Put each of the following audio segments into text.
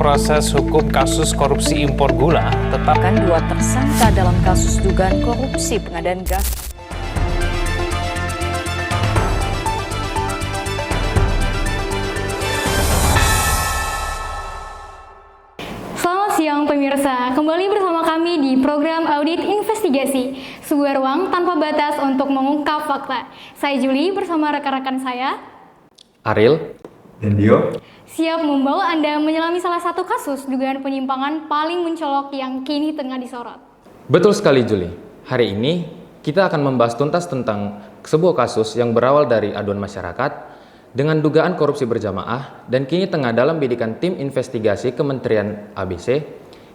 proses hukum kasus korupsi impor gula tetapkan 2 tersangka dalam kasus dugaan korupsi pengadaan gas. Selamat siang pemirsa, kembali bersama kami di program Audit Investigasi, sebuah ruang tanpa batas untuk mengungkap fakta. Saya Juli bersama rekan-rekan saya, Ariel dan Dio, siap membawa Anda menyelami salah satu kasus dugaan penyimpangan paling mencolok yang kini tengah disorot. Betul sekali Juli, hari ini kita akan membahas tuntas tentang sebuah kasus yang berawal dari aduan masyarakat dengan dugaan korupsi berjamaah dan kini tengah dalam bidikan tim investigasi Kementerian ABC.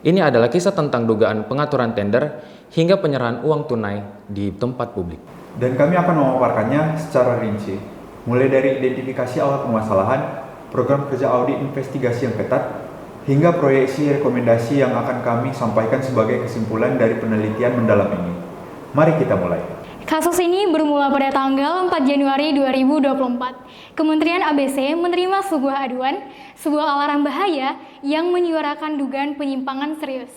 Ini adalah kisah tentang dugaan pengaturan tender hingga penyerahan uang tunai di tempat publik. Dan kami akan memaparkannya secara rinci, mulai dari identifikasi awal permasalahan, program kerja audit investigasi yang ketat, hingga proyeksi rekomendasi yang akan kami sampaikan sebagai kesimpulan dari penelitian mendalam ini. Mari kita mulai. Kasus ini bermula pada tanggal 4 Januari 2024. Kementerian ABC menerima sebuah aduan, sebuah alarm bahaya yang menyuarakan dugaan penyimpangan serius.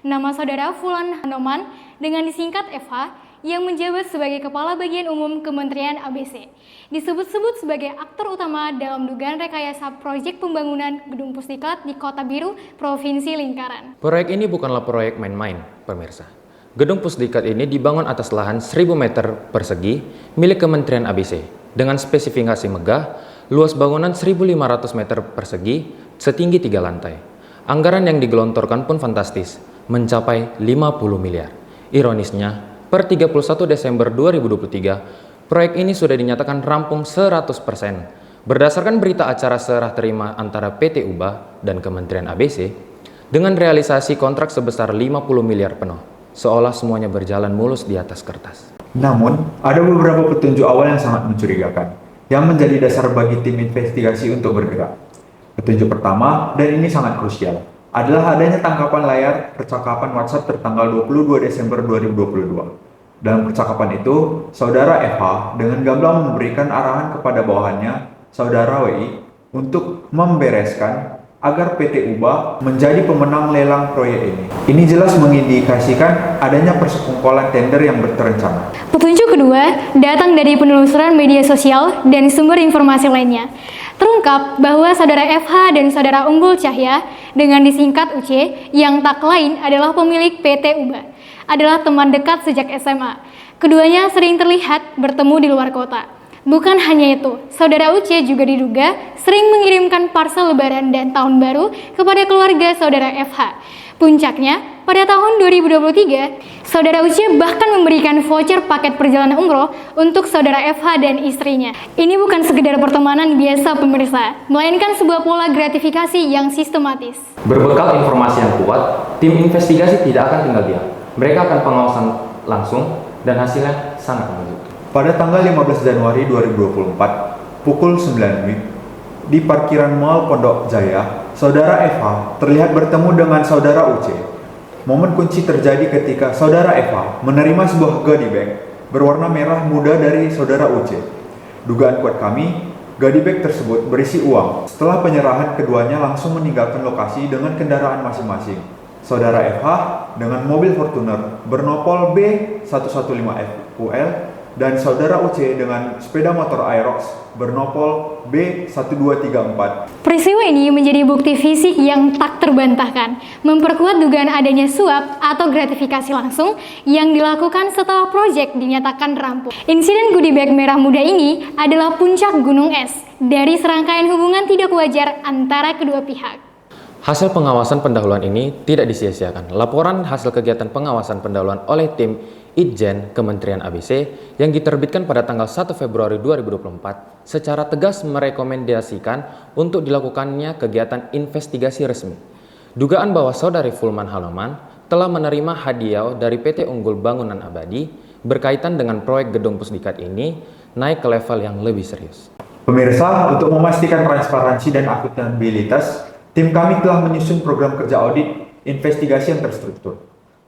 Nama saudara Fulan Hanoman dengan disingkat FH yang menjabat sebagai Kepala Bagian Umum Kementerian ABC. Disebut-sebut sebagai aktor utama dalam dugaan rekayasa proyek pembangunan Gedung Pusdiklat di Kota Biru, Provinsi Lingkaran. Proyek ini bukanlah proyek main-main, pemirsa. Gedung Pusdiklat ini dibangun atas lahan 1000 meter persegi milik Kementerian ABC dengan spesifikasi megah, luas bangunan 1500 meter persegi, setinggi 3 lantai. Anggaran yang digelontorkan pun fantastis, mencapai 50 miliar. Ironisnya, per 31 Desember 2023, proyek ini sudah dinyatakan rampung 100%. Berdasarkan berita acara serah terima antara PT UBA dan Kementerian ABC, dengan realisasi kontrak sebesar 50 miliar penuh, seolah semuanya berjalan mulus di atas kertas. Namun, ada beberapa petunjuk awal yang sangat mencurigakan, yang menjadi dasar bagi tim investigasi untuk bergerak. Petunjuk pertama, dan ini sangat krusial, adalah adanya tangkapan layar percakapan WhatsApp tertanggal 22 Desember 2022. Dalam percakapan itu, Saudara FH dengan gamblang memberikan arahan kepada bawahannya, Saudara WI, untuk membereskan agar PT UBA menjadi pemenang lelang proyek ini. Ini jelas mengindikasikan adanya persekongkolan tender yang terencana. Petunjuk kedua datang dari penelusuran media sosial dan sumber informasi lainnya. Terungkap bahwa Saudara FH dan Saudara Unggul Cahya dengan disingkat UC yang tak lain adalah pemilik PT UBA, adalah teman dekat sejak SMA. Keduanya sering terlihat bertemu di luar kota. Bukan hanya itu, Saudara UC juga diduga sering mengirimkan parsel lebaran dan tahun baru kepada keluarga Saudara FH. Puncaknya, pada tahun 2023, Saudara UC bahkan memberikan voucher paket perjalanan umroh untuk Saudara FH dan istrinya. Ini bukan sekedar pertemanan biasa pemirsa, melainkan sebuah pola gratifikasi yang sistematis. Berbekal informasi yang kuat, tim investigasi tidak akan tinggal diam. Mereka akan pengawasan langsung dan hasilnya sangat mengejutkan. Pada tanggal 15 Januari 2024, pukul 9 WIB, di parkiran Mall Pondok Jaya, Saudara FH terlihat bertemu dengan Saudara UC. Momen kunci terjadi ketika Saudara FH menerima sebuah goodie bag berwarna merah muda dari Saudara UC. Dugaan kuat kami, goodie bag tersebut berisi uang. Setelah penyerahan, keduanya langsung meninggalkan lokasi dengan kendaraan masing-masing. Saudara FH dengan mobil Fortuner bernopol B115FUL dan Saudara UC dengan sepeda motor Aerox bernopol B1234. Peristiwa ini menjadi bukti fisik yang tak terbantahkan, memperkuat dugaan adanya suap atau gratifikasi langsung yang dilakukan setelah proyek dinyatakan rampung. Insiden goodie bag merah muda ini adalah puncak gunung es dari serangkaian hubungan tidak wajar antara kedua pihak. Hasil pengawasan pendahuluan ini tidak disia-siakan. Laporan hasil kegiatan pengawasan pendahuluan oleh tim Itjen Kementerian ABC yang diterbitkan pada tanggal 1 Februari 2024 secara tegas merekomendasikan untuk dilakukannya kegiatan investigasi resmi. Dugaan bahwa Saudari Fulman Hanoman telah menerima hadiah dari PT Unggul Bangunan Abadi berkaitan dengan proyek Gedung Pusdiklat ini naik ke level yang lebih serius. Pemirsa, untuk memastikan transparansi dan akuntabilitas, tim kami telah menyusun program kerja audit investigasi yang terstruktur,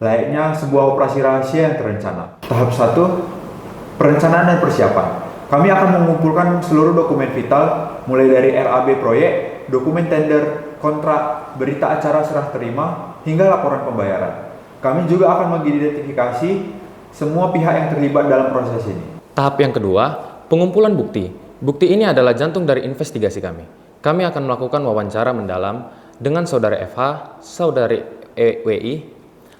layaknya sebuah operasi rahasia yang terencana. Tahap 1, perencanaan dan persiapan. Kami akan mengumpulkan seluruh dokumen vital mulai dari RAB proyek, dokumen tender, kontrak, berita acara serah terima, hingga laporan pembayaran. Kami juga akan mengidentifikasi semua pihak yang terlibat dalam proses ini. Tahap yang kedua, pengumpulan bukti. Bukti ini adalah jantung dari investigasi kami. Kami akan melakukan wawancara mendalam dengan saudara FH, saudari EWI,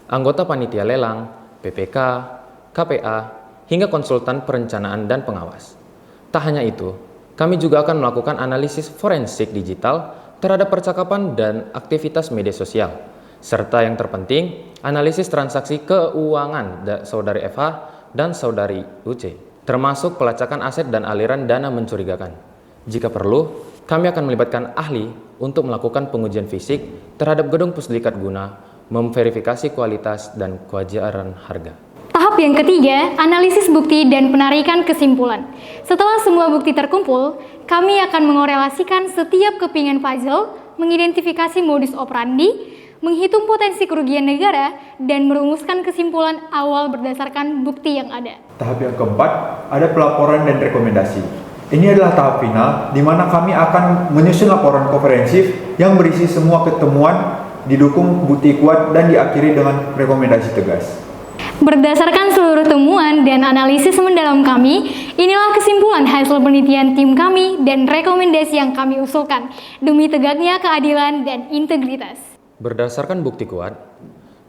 anggota panitia lelang, PPK, KPA, hingga konsultan perencanaan dan pengawas. Tak hanya itu, kami juga akan melakukan analisis forensik digital terhadap percakapan dan aktivitas media sosial, serta yang terpenting, analisis transaksi keuangan saudari FH dan saudari UC, termasuk pelacakan aset dan aliran dana mencurigakan. Jika perlu, kami akan melibatkan ahli untuk melakukan pengujian fisik terhadap gedung Pusdikat guna memverifikasi kualitas dan kewajaran harga. Tahap yang ketiga, analisis bukti dan penarikan kesimpulan. Setelah semua bukti terkumpul, kami akan mengorelasikan setiap kepingan puzzle, mengidentifikasi modus operandi, menghitung potensi kerugian negara, dan merumuskan kesimpulan awal berdasarkan bukti yang ada. Tahap yang keempat, ada pelaporan dan rekomendasi. Ini adalah tahap final di mana kami akan menyusun laporan komprehensif yang berisi semua ketemuan, didukung bukti kuat, dan diakhiri dengan rekomendasi tegas. Berdasarkan seluruh temuan dan analisis mendalam kami, inilah kesimpulan hasil penelitian tim kami dan rekomendasi yang kami usulkan demi tegaknya keadilan dan integritas. Berdasarkan bukti kuat,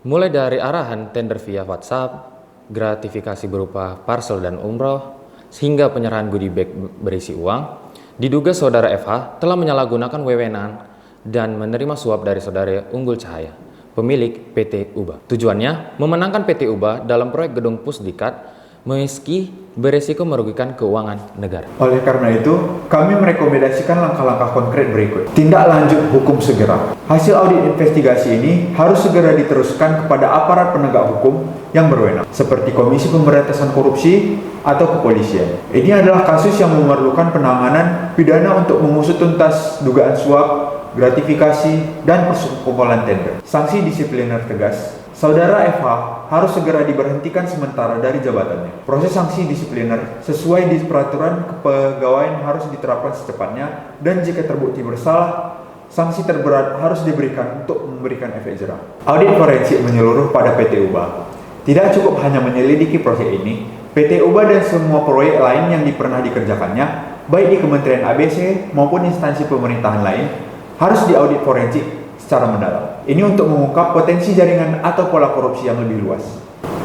mulai dari arahan tender via WhatsApp, gratifikasi berupa parcel dan umroh, hingga penyerahan goodie bag berisi uang, diduga saudara FH telah menyalahgunakan wewenang dan menerima suap dari saudara Unggul Cahaya, pemilik PT Uba. Tujuannya memenangkan PT Uba dalam proyek gedung Pusdikat meski beresiko merugikan keuangan negara. Oleh karena itu, kami merekomendasikan langkah-langkah konkret berikut. Tindak lanjut hukum segera. Hasil audit investigasi ini harus segera diteruskan kepada aparat penegak hukum yang berwenang, seperti Komisi Pemberantasan Korupsi atau kepolisian. Ini adalah kasus yang memerlukan penanganan pidana untuk mengusut tuntas dugaan suap, gratifikasi, dan persekongkolan tender. Sanksi disipliner tegas. Saudara FH harus segera diberhentikan sementara dari jabatannya. Proses sanksi disipliner sesuai di peraturan kepegawaian harus diterapkan secepatnya, dan jika terbukti bersalah, sanksi terberat harus diberikan untuk memberikan efek jerah. Audit forensik menyeluruh pada PT Uba. Tidak cukup hanya menyelidiki proyek ini, PT Uba dan semua proyek lain yang pernah dikerjakannya, baik di Kementerian ABC maupun instansi pemerintahan lain, harus diaudit forensik secara mendalam. Ini untuk mengungkap potensi jaringan atau pola korupsi yang lebih luas.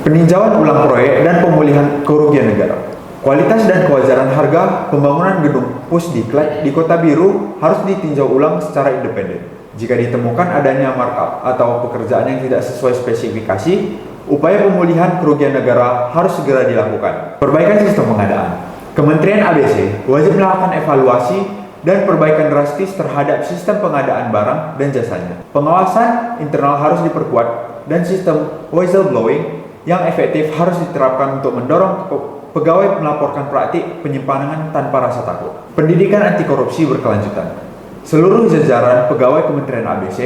Peninjauan ulang proyek dan pemulihan kerugian negara. Kualitas dan kewajaran harga pembangunan gedung Pusdiklat di Kota Biru harus ditinjau ulang secara independen. Jika ditemukan adanya markup atau pekerjaan yang tidak sesuai spesifikasi, upaya pemulihan kerugian negara harus segera dilakukan. Perbaikan sistem pengadaan. Kementerian ABC wajib melakukan evaluasi dan perbaikan drastis terhadap sistem pengadaan barang dan jasanya. Pengawasan internal harus diperkuat dan sistem whistleblowing yang efektif harus diterapkan untuk mendorong pegawai melaporkan praktik penyimpangan tanpa rasa takut. Pendidikan anti korupsi berkelanjutan. Seluruh jajaran pegawai Kementerian ABC,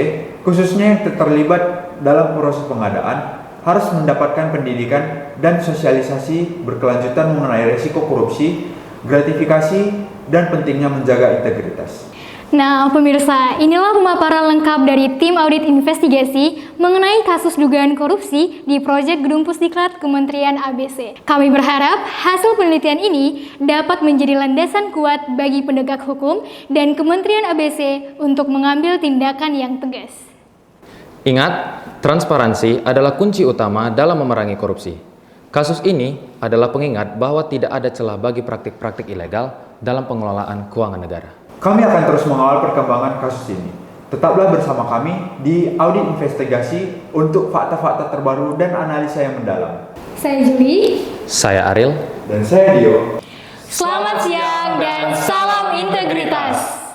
khususnya yang terlibat dalam proses pengadaan, harus mendapatkan pendidikan dan sosialisasi berkelanjutan mengenai risiko korupsi, gratifikasi, dan pentingnya menjaga integritas. Nah, pemirsa, inilah pemaparan lengkap dari tim audit investigasi mengenai kasus dugaan korupsi di proyek Gedung Pusdiklat Kementerian ABC. Kami berharap hasil penelitian ini dapat menjadi landasan kuat bagi penegak hukum dan Kementerian ABC untuk mengambil tindakan yang tegas. Ingat, transparansi adalah kunci utama dalam memerangi korupsi. Kasus ini adalah pengingat bahwa tidak ada celah bagi praktik-praktik ilegal dalam pengelolaan keuangan negara. Kami akan terus mengawal perkembangan kasus ini. Tetaplah bersama kami di audit investigasi untuk fakta-fakta terbaru dan analisa yang mendalam. Saya Juli. Saya Ariel. Dan saya Dio. Selamat siang dan salam integritas.